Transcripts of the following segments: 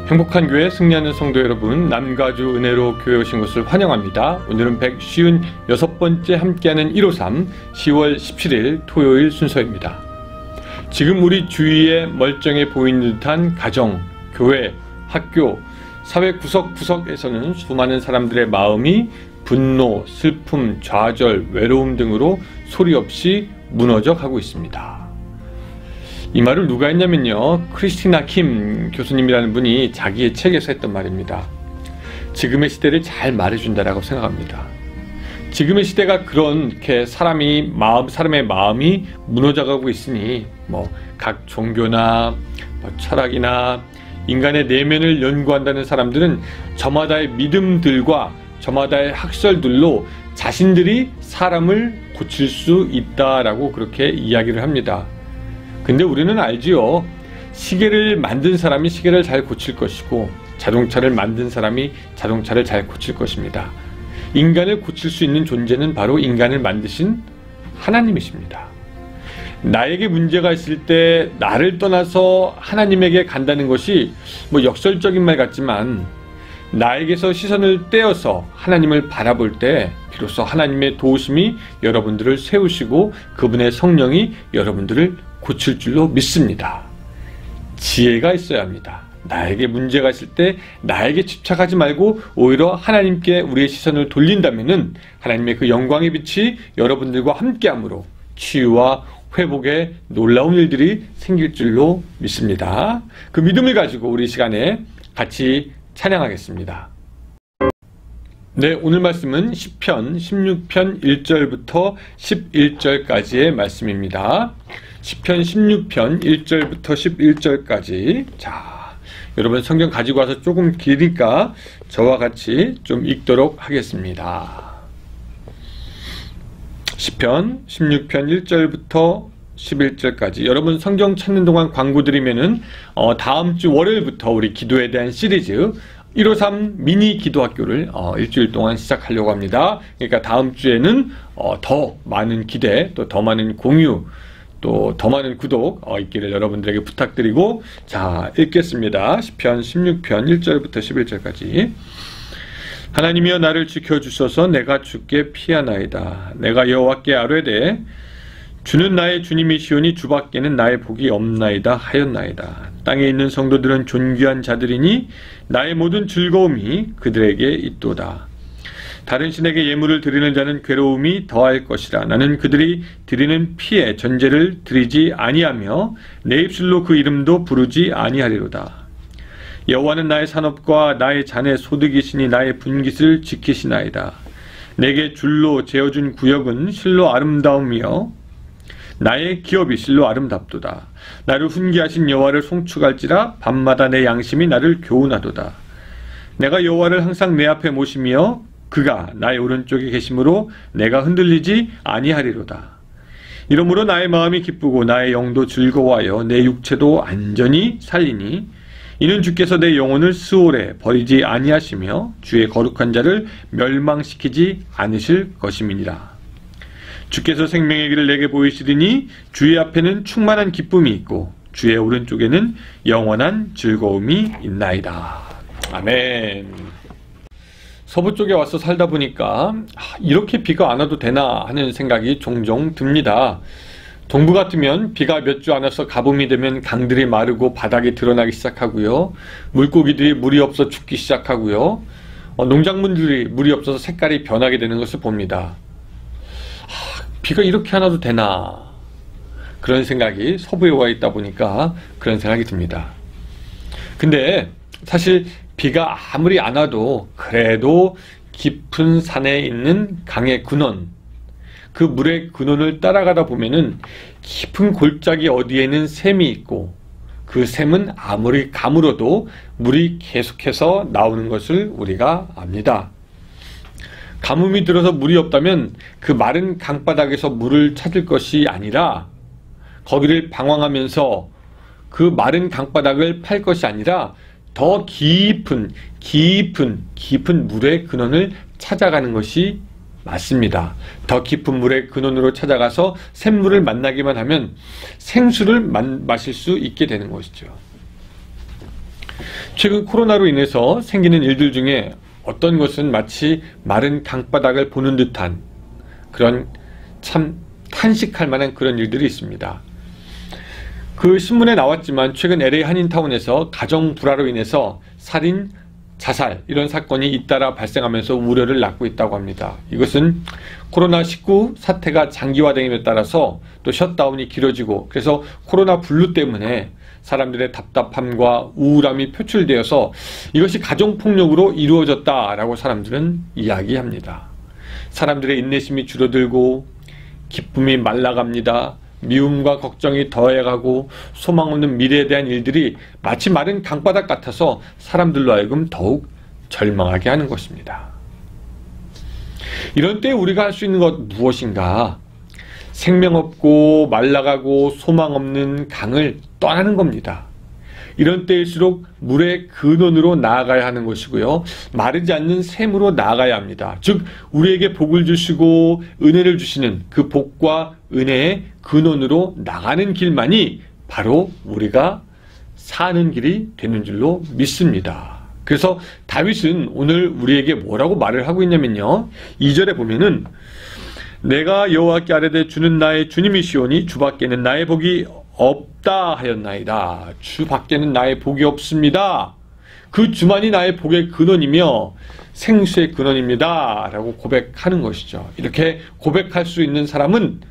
행복한 교회 승리하는 성도 여러분, 남가주 은혜로 교회 오신 것을 환영합니다. 오늘은 156번째 함께하는 153 10월 17일 토요일 순서입니다. 지금 우리 주위에 멀쩡해 보이는 듯한 가정, 교회, 학교, 사회 구석구석에서는 수많은 사람들의 마음이 분노, 슬픔, 좌절, 외로움 등으로 소리 없이 무너져 가고 있습니다. 이 말을 누가 했냐면요, 크리스티나 킴 교수님이라는 분이 자기의 책에서 했던 말입니다. 지금의 시대를 잘 말해준다라고 생각합니다. 지금의 시대가 그렇게 사람의 마음이 무너져가고 있으니 각 종교나 철학이나 인간의 내면을 연구한다는 사람들은 저마다의 믿음들과 저마다의 학설들로 자신들이 사람을 고칠 수 있다라고 그렇게 이야기를 합니다. 근데 우리는 알지요. 시계를 만든 사람이 시계를 잘 고칠 것이고 자동차를 만든 사람이 자동차를 잘 고칠 것입니다. 인간을 고칠 수 있는 존재는 바로 인간을 만드신 하나님이십니다. 나에게 문제가 있을 때 나를 떠나서 하나님에게 간다는 것이 역설적인 말 같지만, 나에게서 시선을 떼어서 하나님을 바라볼 때 비로소 하나님의 도우심이 여러분들을 세우시고 그분의 성령이 여러분들을 고칠 줄로 믿습니다. 지혜가 있어야 합니다. 나에게 문제가 있을 때 나에게 집착하지 말고 오히려 하나님께 우리의 시선을 돌린다면은 하나님의 그 영광의 빛이 여러분들과 함께함으로 치유와 회복의 놀라운 일들이 생길 줄로 믿습니다. 그 믿음을 가지고 우리 시간에 같이 찬양하겠습니다. 네, 오늘 말씀은 시편 16편 1절부터 11절까지의 말씀입니다. 시편 16편 1절부터 11절까지. 자, 여러분 성경 가지고 와서 조금 길으니까 저와 같이 좀 읽도록 하겠습니다. 시편 16편 1절부터 11절까지. 여러분 성경 찾는 동안 광고 드리면은 다음 주 월요일부터 우리 기도에 대한 시리즈 153 미니 기도학교를 일주일 동안 시작하려고 합니다. 그러니까 다음 주에는 더 많은 기대, 또 더 많은 공유, 또 더 많은 구독 있기를 여러분들에게 부탁드리고, 자, 읽겠습니다. 시편 16편 1절부터 11절까지. 하나님이여 나를 지켜주소서. 내가 주께 피하나이다. 내가 여호와께 아뢰되 주는 나의 주님이시오니 주밖에는 나의 복이 없나이다 하였나이다. 땅에 있는 성도들은 존귀한 자들이니 나의 모든 즐거움이 그들에게 있도다. 다른 신에게 예물을 드리는 자는 괴로움이 더할 것이라. 나는 그들이 드리는 피에 전제를 드리지 아니하며 내 입술로 그 이름도 부르지 아니하리로다. 여호와는 나의 산업과 나의 잔의 소득이시니 나의 분깃을 지키시나이다. 내게 줄로 재어준 구역은 실로 아름다우며 나의 기업이 실로 아름답도다. 나를 훈계하신 여호와를 송축할지라. 밤마다 내 양심이 나를 교훈하도다. 내가 여호와를 항상 내 앞에 모시며 그가 나의 오른쪽에 계심으로 내가 흔들리지 아니하리로다. 이러므로 나의 마음이 기쁘고 나의 영도 즐거워하여 내 육체도 안전히 살리니 이는 주께서 내 영혼을 스올에 버리지 아니하시며 주의 거룩한 자를 멸망시키지 않으실 것임이니라. 주께서 생명의 길을 내게 보이시리니 주의 앞에는 충만한 기쁨이 있고 주의 오른쪽에는 영원한 즐거움이 있나이다. 아멘. 서부 쪽에 와서 살다 보니까 이렇게 비가 안 와도 되나 하는 생각이 종종 듭니다. 동부 같으면 비가 몇 주 안 와서 가뭄이 되면 강들이 마르고 바닥이 드러나기 시작하고요. 물고기들이 물이 없어 죽기 시작하고요. 농작물들이 물이 없어서 색깔이 변하게 되는 것을 봅니다. 비가 이렇게 안 와도 되나, 그런 생각이 서부에 와 있다 보니까 그런 생각이 듭니다. 근데 사실 비가 아무리 안 와도 그래도 깊은 산에 있는 강의 근원, 그 물의 근원을 따라가다 보면은 깊은 골짜기 어디에는 샘이 있고 그 샘은 아무리 가물어도 물이 계속해서 나오는 것을 우리가 압니다. 가뭄이 들어서 물이 없다면 그 마른 강바닥에서 물을 찾을 것이 아니라 거기를 방황하면서 그 마른 강바닥을 팔 것이 아니라 더 깊은 물의 근원을 찾아가는 것이 맞습니다. 더 깊은 물의 근원으로 찾아가서 샘물을 만나기만 하면 생수를 마실 수 있게 되는 것이죠. 최근 코로나로 인해서 생기는 일들 중에 어떤 것은 마치 마른 강바닥을 보는 듯한 그런 참 탄식할 만한 그런 일들이 있습니다. 그 신문에 나왔지만 최근 LA 한인타운에서 가정 불화로 인해서 살인, 자살 이런 사건이 잇따라 발생하면서 우려를 낳고 있다고 합니다. 이것은 코로나19 사태가 장기화됨에 따라서 또 셧다운이 길어지고 그래서 코로나 블루 때문에 사람들의 답답함과 우울함이 표출되어서 이것이 가정폭력으로 이루어졌다라고 사람들은 이야기합니다. 사람들의 인내심이 줄어들고 기쁨이 말라갑니다. 미움과 걱정이 더해가고 소망 없는 미래에 대한 일들이 마치 마른 강바닥 같아서 사람들로 하여금 더욱 절망하게 하는 것입니다. 이런 때에 우리가 할 수 있는 것 무엇인가? 생명 없고 말라가고 소망 없는 강을 떠나는 겁니다. 이런 때일수록 물의 근원으로 나아가야 하는 것이고요. 마르지 않는 샘으로 나아가야 합니다. 즉 우리에게 복을 주시고 은혜를 주시는 그 복과 은혜의 근원으로 나가는 길만이 바로 우리가 사는 길이 되는 줄로 믿습니다. 그래서 다윗은 오늘 우리에게 뭐라고 말을 하고 있냐면요. 2절에 보면은 내가 여호와께 아뢰되 주는 나의 주님이시오니 주밖에는 나의 복이 없다 하였나이다. 주 밖에는 나의 복이 없습니다. 그 주만이 나의 복의 근원이며 생수의 근원입니다. 라고 고백하는 것이죠. 이렇게 고백할 수 있는 사람은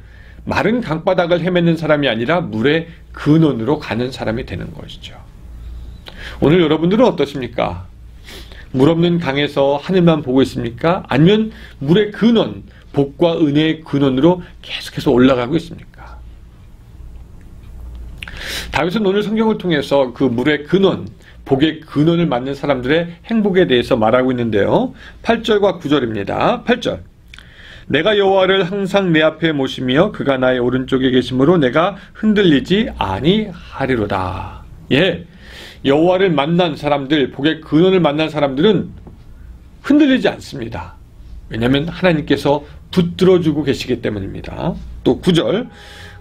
마른 강바닥을 헤매는 사람이 아니라 물의 근원으로 가는 사람이 되는 것이죠. 오늘 여러분들은 어떠십니까? 물 없는 강에서 하늘만 보고 있습니까? 아니면 물의 근원, 복과 은혜의 근원으로 계속해서 올라가고 있습니까? 다윗은 오늘 성경을 통해서 그 물의 근원, 복의 근원을 맞는 사람들의 행복에 대해서 말하고 있는데요. 8절과 9절입니다. 8절 내가 여호와를 항상 내 앞에 모시며 그가 나의 오른쪽에 계심으로 내가 흔들리지 아니하리로다. 예, 여호와를 만난 사람들, 복의 근원을 만난 사람들은 흔들리지 않습니다. 왜냐하면 하나님께서 붙들어주고 계시기 때문입니다. 또 9절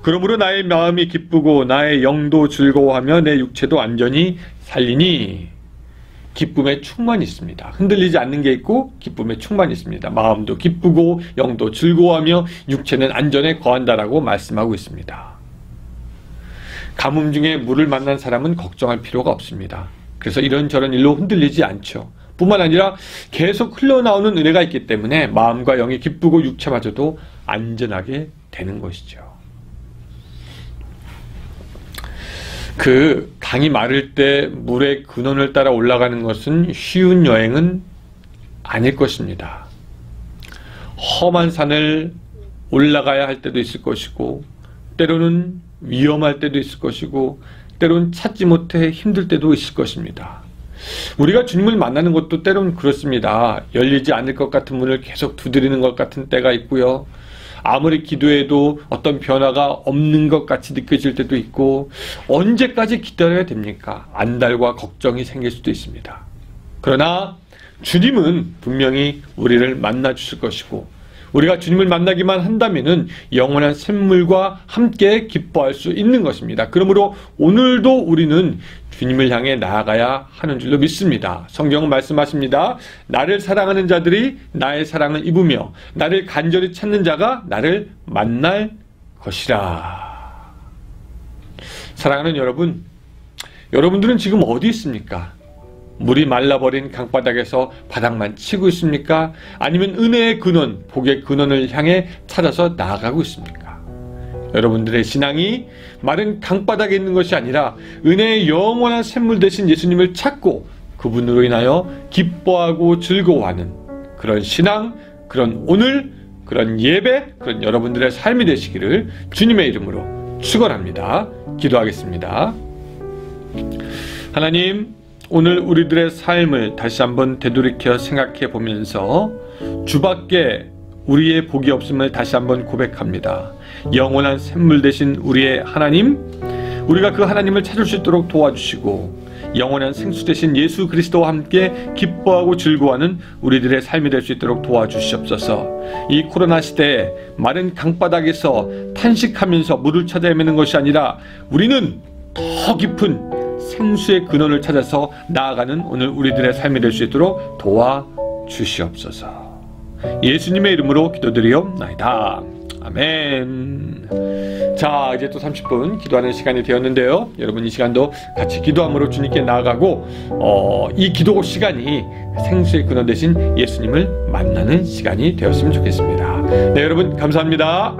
그러므로 나의 마음이 기쁘고 나의 영도 즐거워하며 내 육체도 안전히 살리니. 기쁨에 충만이 있습니다. 흔들리지 않는 게 있고 기쁨에 충만이 있습니다. 마음도 기쁘고 영도 즐거워하며 육체는 안전에 거한다라고 말씀하고 있습니다. 가뭄 중에 물을 만난 사람은 걱정할 필요가 없습니다. 그래서 이런저런 일로 흔들리지 않죠. 뿐만 아니라 계속 흘러나오는 은혜가 있기 때문에 마음과 영이 기쁘고 육체마저도 안전하게 되는 것이죠. 그 강이 마를 때 물의 근원을 따라 올라가는 것은 쉬운 여행은 아닐 것입니다. 험한 산을 올라가야 할 때도 있을 것이고 때로는 위험할 때도 있을 것이고 때로는 찾지 못해 힘들 때도 있을 것입니다. 우리가 주님을 만나는 것도 때로는 그렇습니다. 열리지 않을 것 같은 문을 계속 두드리는 것 같은 때가 있고요. 아무리 기도해도 어떤 변화가 없는 것 같이 느껴질 때도 있고 언제까지 기다려야 됩니까? 안달과 걱정이 생길 수도 있습니다. 그러나 주님은 분명히 우리를 만나 주실 것이고 우리가 주님을 만나기만 한다면은 영원한 샘물과 함께 기뻐할 수 있는 것입니다. 그러므로 오늘도 우리는 주님을 향해 나아가야 하는 줄로 믿습니다. 성경은 말씀하십니다. 나를 사랑하는 자들이 나의 사랑을 입으며 나를 간절히 찾는 자가 나를 만날 것이라. 사랑하는 여러분, 여러분들은 지금 어디 있습니까? 물이 말라버린 강바닥에서 바닥만 치고 있습니까? 아니면 은혜의 근원, 복의 근원을 향해 찾아서 나아가고 있습니까? 여러분들의 신앙이 마른 강바닥에 있는 것이 아니라 은혜의 영원한 샘물 되신 예수님을 찾고 그분으로 인하여 기뻐하고 즐거워하는 그런 신앙, 그런 오늘, 그런 예배, 그런 여러분들의 삶이 되시기를 주님의 이름으로 축원합니다. 기도하겠습니다. 하나님, 오늘 우리들의 삶을 다시 한번 되돌이켜 생각해 보면서 주밖에 우리의 복이 없음을 다시 한번 고백합니다. 영원한 샘물 되신 우리의 하나님, 우리가 그 하나님을 찾을 수 있도록 도와주시고 영원한 생수 되신 예수 그리스도와 함께 기뻐하고 즐거워하는 우리들의 삶이 될 수 있도록 도와주시옵소서. 이 코로나 시대에 마른 강바닥에서 탄식하면서 물을 찾아 헤매는 것이 아니라 우리는 더 깊은 생수의 근원을 찾아서 나아가는 오늘 우리들의 삶이 될 수 있도록 도와주시옵소서. 예수님의 이름으로 기도드리옵나이다. 아멘. 자, 이제 또 30분 기도하는 시간이 되었는데요. 여러분 이 시간도 같이 기도함으로 주님께 나아가고 이 기도 시간이 생수의 근원 되신 예수님을 만나는 시간이 되었으면 좋겠습니다. 네, 여러분 감사합니다.